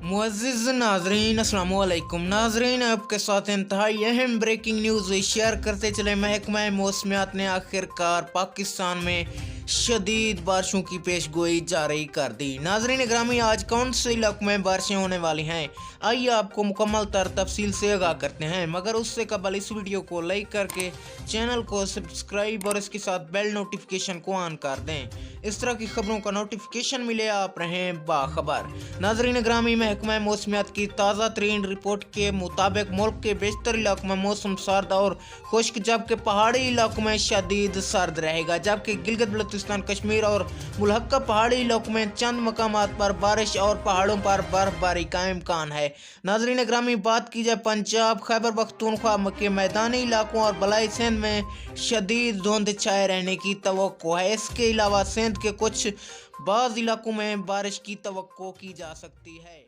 मुअज़्ज़िज़ नाज़रीन, अस्सलामु अलैकुम नाज़रीन, आपके साथ इंतहाई अहम ब्रेकिंग न्यूज़ शेयर करते चले। महकमा मौसमियात ने आखिरकार पाकिस्तान में शदीद बारिशों की पेश गोई जारी कर दी। नाज़रीन ग्रामी, आज कौन से इलाकों में बारिशें होने वाली हैं, आइए आपको मुकम्मल तफसील से आगाह करते हैं। मगर उससे कबल इस वीडियो को लाइक करके चैनल को सब्सक्राइब और इसके साथ बेल नोटिफिकेशन को ऑन कर दें। इस तरह की खबरों का नोटिफिकेशन मिले, आप रहें बाखबर। नाज़रीन ग्रामी, महकमा मौसमियात की ताज़ा तरीन रिपोर्ट के मुताबिक मुल्क के बेशतर इलाकों में मौसम सर्द और खुश्क, जबकि पहाड़ी इलाकों में शदीद सर्द रहेगा, जबकि गिलगित बल्तिस्तान, कश्मीर और मुल्हक्का पहाड़ी इलाकों में चंद मकामात पर बारिश और पहाड़ों पर बर्फबारी का इम्कान है। नाज़रीन ग्रामी, बात की जाए पंजाब, खैबर पख्तूनख्वा के मैदानी इलाकों और बलाई सिंध में शदीद धुंध छाए रहने की तवक्को है। इसके अलावा सिंध के कुछ बाज़ इलाकों में बारिश की तवक्को की जा सकती है।